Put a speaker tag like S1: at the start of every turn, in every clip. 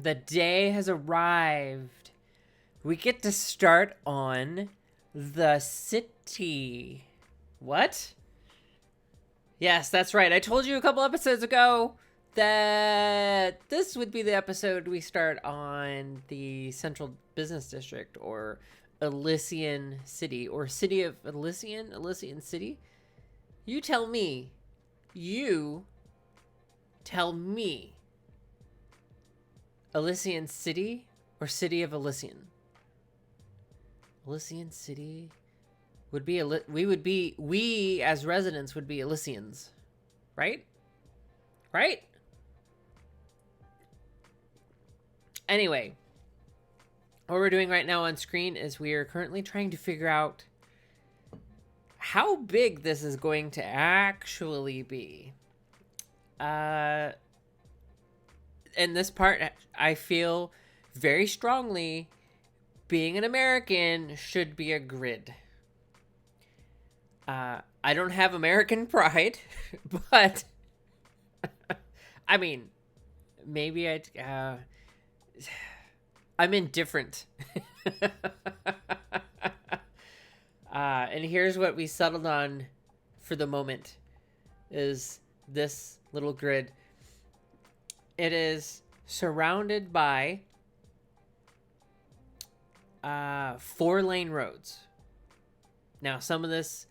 S1: The day has arrived. We get to start on the city. What? Yes, that's right. I told you a couple episodes ago that this would be the episode we start on the Central Business District, or Elysian City, or City of Elysian City. You tell me. You tell me. Elysian City or City of Elysian? Elysian City would be we as residents would be Elysians, right? Right? Anyway, what we're doing right now on screen is we are currently trying to figure out how big this is going to actually be. And this part, I feel very strongly, being an American should be a grid. I don't have American pride, but I mean, maybe I'm indifferent. And here's what we settled on for the moment is this little grid. It is surrounded by 4-lane roads. Now, some of this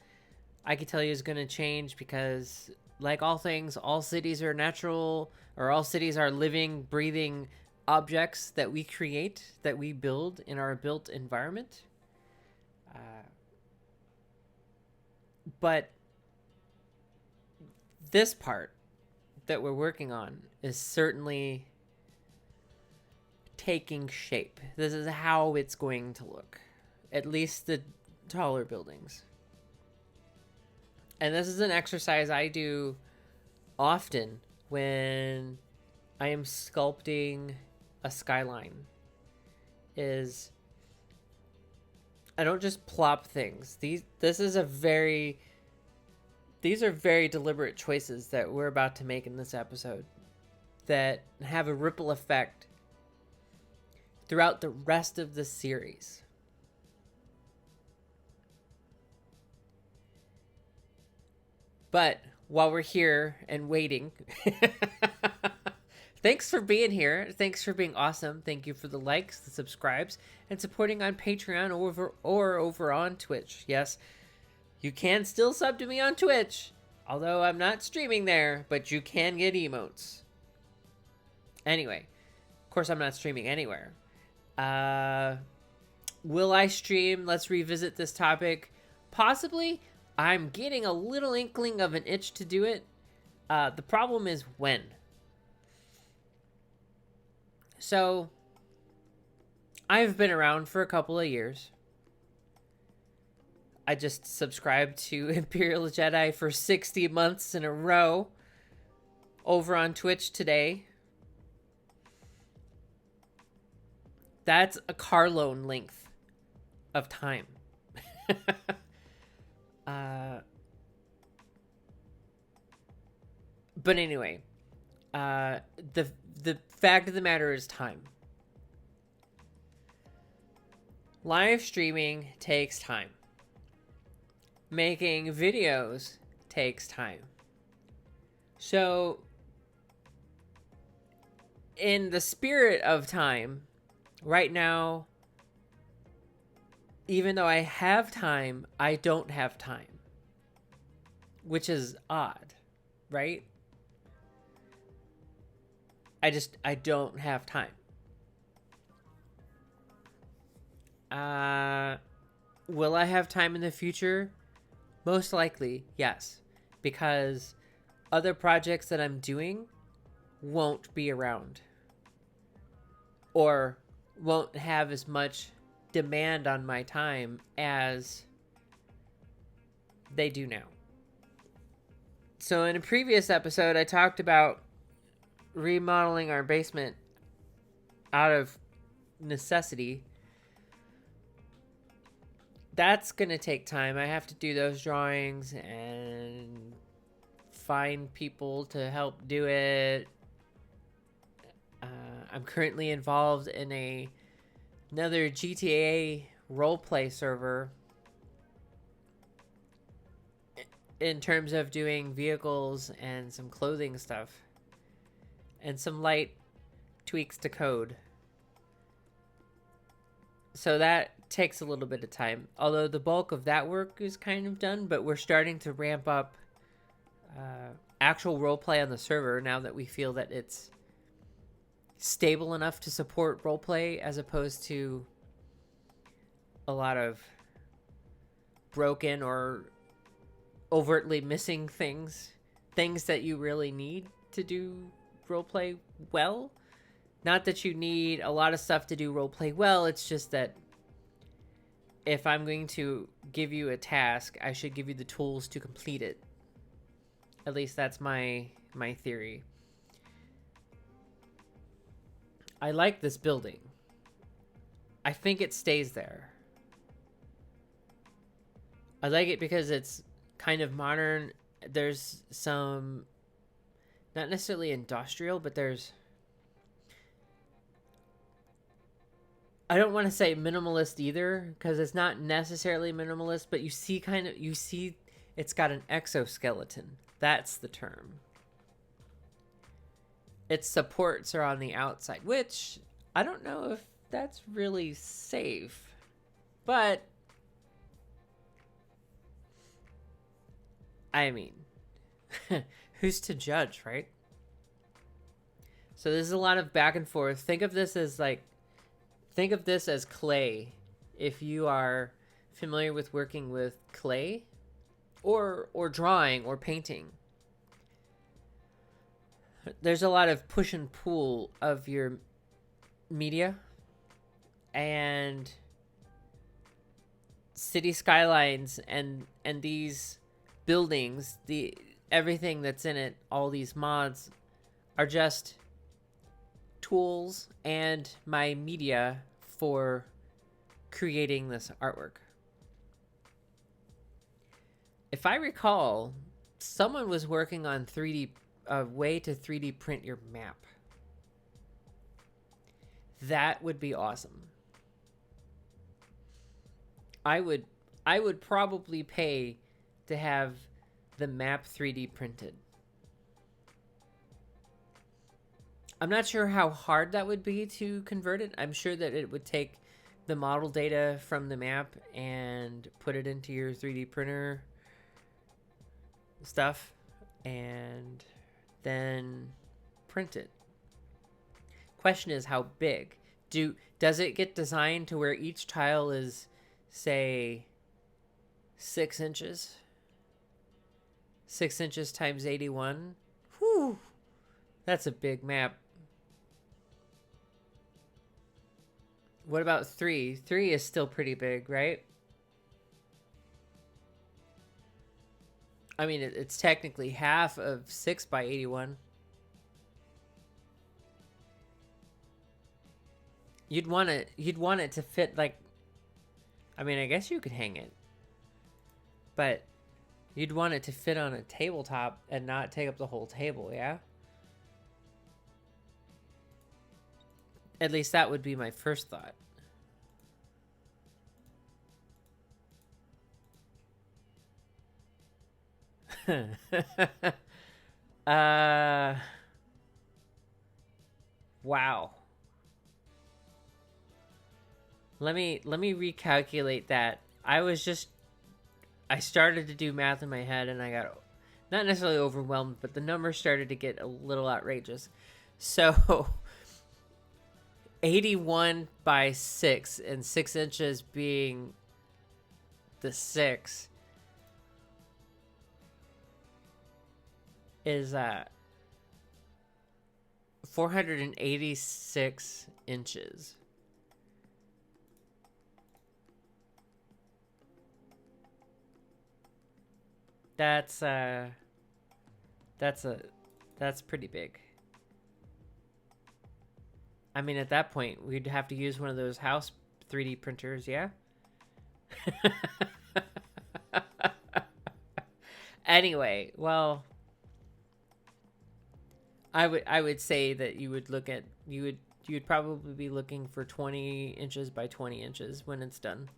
S1: I can tell you is going to change because, like all things, all cities are natural, or all cities are living, breathing objects that we create, that we build in our built environment. But this part that we're working on is certainly taking shape. This is how it's going to look, at least the taller buildings. And this is an exercise I do often when I am sculpting a skyline. Is I don't just plop things. These are very deliberate choices that we're about to make in this episode that have a ripple effect throughout the rest of the series. But while we're here and waiting, thanks for being here. Thanks for being awesome. Thank you for the likes, the subscribes, and supporting on Patreon or over on Twitch. Yes, you can still sub to me on Twitch, although I'm not streaming there, but you can get emotes. Anyway, of course I'm not streaming anywhere. Will I stream? Let's revisit this topic. Possibly. I'm getting a little inkling of an itch to do it. The problem is when. So, I've been around for a couple of years. I just subscribed to Imperial Jedi for 60 months in a row over on Twitch today. That's a car loan length of time. But anyway, the fact of the matter is time. Live streaming takes time. Making videos takes time. So, in the spirit of time, right now, even though I have time, I don't have time. Which is odd, right? I don't have time. Will I have time in the future? Most likely, yes. Because other projects that I'm doing won't be around. Or won't have as much demand on my time as they do now. So in a previous episode, I talked about remodeling our basement out of necessity. That's going to take time. I have to do those drawings and find people to help do it. I'm currently involved in another GTA roleplay server in terms of doing vehicles and some clothing stuff and some light tweaks to code. So that takes a little bit of time, although the bulk of that work is kind of done, but we're starting to ramp up actual roleplay on the server now that we feel that it's stable enough to support roleplay as opposed to a lot of broken or overtly missing things that you really need to do roleplay well. Not that you need a lot of stuff to do roleplay well, it's just that if I'm going to give you a task, I should give you the tools to complete it. At least that's my theory. I like this building. I think it stays there. I like it because it's kind of modern. There's some, not necessarily industrial, but there's, I don't want to say minimalist either, because it's not necessarily minimalist, but you see it's got an exoskeleton. That's the term. Its supports are on the outside, which I don't know if that's really safe, but I mean, who's to judge, right? So there's a lot of back and forth. Think of this as clay. If you are familiar with working with clay or drawing or painting, there's a lot of push and pull of your media, and city skylines and these buildings, everything that's in it, all these mods are just tools and my media for creating this artwork. If I recall, someone was working on a way to 3D print your map. That would be awesome. I would probably pay to have the map 3D printed. I'm not sure how hard that would be to convert it. I'm sure that it would take the model data from the map and put it into your 3D printer stuff and then print it. Question is, how big? Does it get designed to where each tile is, say, 6 inches? 6 inches times 81? Whew! That's a big map. What about 3? 3 is still pretty big, right? I mean, it's technically half of 6 by 81. You'd want it to fit, like, I mean, I guess you could hang it, but you'd want it to fit on a tabletop and not take up the whole table, yeah? At least that would be my first thought. Wow. Let me recalculate that. I started to do math in my head and I got not necessarily overwhelmed, but the numbers started to get a little outrageous. So 81 by 6 and 6 inches being the 6 is 486 inches. That's pretty big. I mean, at that point, we'd have to use one of those house 3D printers, yeah? Anyway, well, I would say that you would you'd probably be looking for 20 inches by 20 inches when it's done.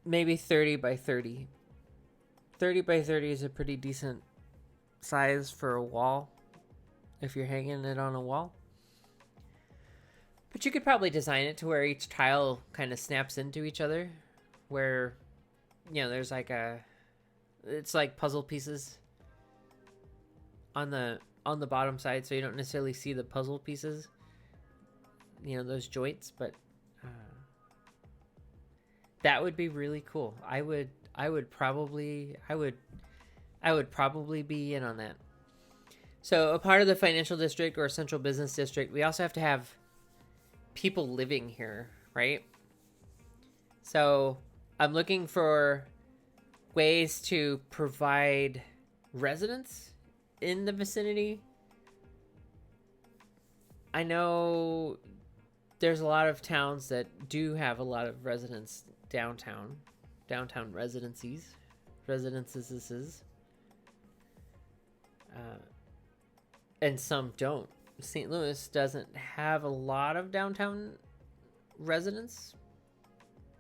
S1: Maybe 30 by 30. 30 by 30 is a pretty decent size for a wall if you're hanging it on a wall. But you could probably design it to where each tile kind of snaps into each other, where, you know, there's like it's like puzzle pieces on the bottom side, so you don't necessarily see the puzzle pieces, you know, those joints, but that would be really cool. I would probably be in on that. So a part of the financial district or central business district, we also have to have people living here, right? So I'm looking for ways to provide residents in the vicinity. I know there's a lot of towns that do have a lot of residents downtown residences. And some don't. St. Louis doesn't have a lot of downtown residents.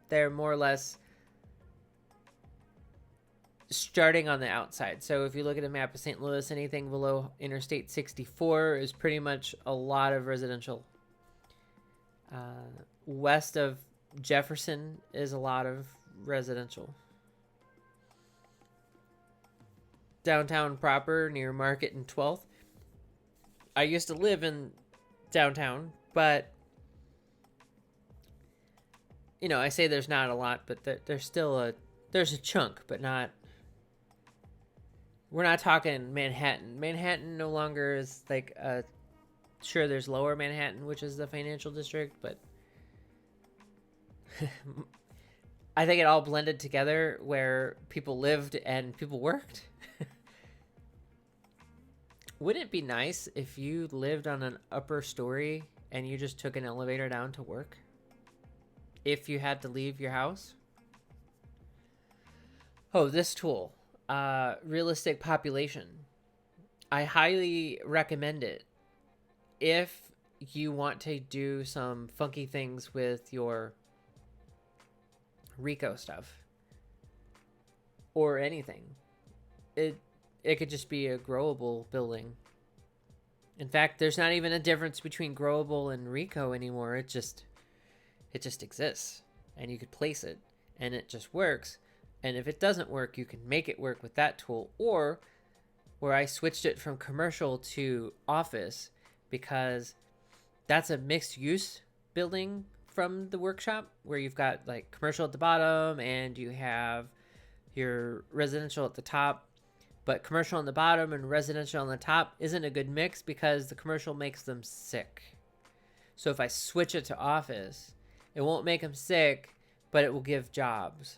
S1: They're more or less starting on the outside. So if you look at a map of St. Louis, anything below Interstate 64 is pretty much a lot of residential. West of Jefferson is a lot of residential. Downtown proper, near Market and 12th. I used to live in downtown, but, you know, I say there's not a lot, but there's still there's a chunk, but not, we're not talking Manhattan. Manhattan no longer is like sure, there's lower Manhattan, which is the financial district, but I think it all blended together where people lived and people worked. Wouldn't it be nice if you lived on an upper story and you just took an elevator down to work? If you had to leave your house? Oh, this tool. Realistic population. I highly recommend it if you want to do some funky things with your Rico stuff. Or anything. It could just be a growable building. In fact, there's not even a difference between growable and Rico anymore. It just exists, and you could place it, and it just works. And if it doesn't work, you can make it work with that tool. Or where I switched it from commercial to office, because that's a mixed use building from the workshop, where you've got like commercial at the bottom and you have your residential at the top. But commercial on the bottom and residential on the top isn't a good mix because the commercial makes them sick. So if I switch it to office, it won't make them sick, but it will give jobs.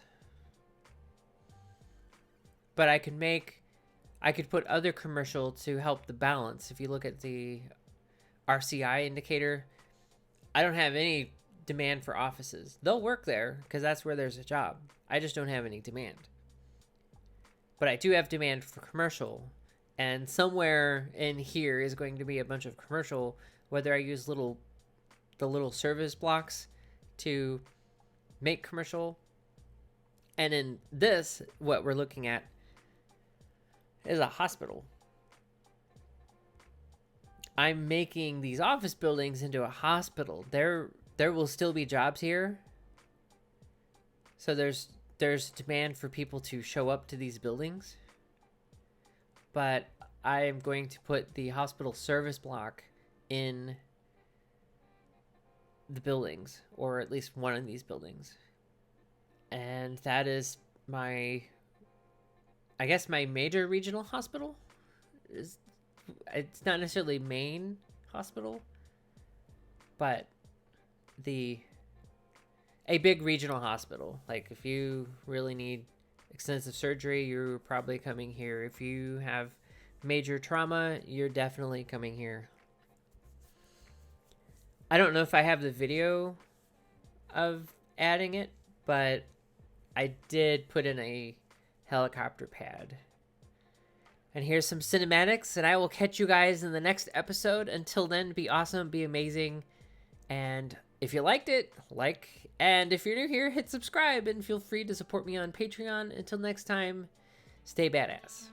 S1: But I could put other commercial to help the balance. If you look at the RCI indicator, I don't have any demand for offices. They'll work there because that's where there's a job. I just don't have any demand. But I do have demand for commercial, and somewhere in here is going to be a bunch of commercial, whether I use the little service blocks to make commercial. And in this, what we're looking at is a hospital. I'm making these office buildings into a hospital. There will still be jobs here. So there's demand for people to show up to these buildings, but I am going to put the hospital service block in the buildings, or at least one of these buildings. And that is my major regional hospital. It's not necessarily main hospital, but a big regional hospital. Like if you really need extensive surgery, you're probably coming here. If you have major trauma, you're definitely coming here. I don't know if I have the video of adding it, but I did put in a helicopter pad. And here's some cinematics, and I will catch you guys in the next episode. Until then, be awesome, be amazing, and if you liked it, like, and if you're new here, hit subscribe, and feel free to support me on Patreon. Until next time, stay badass.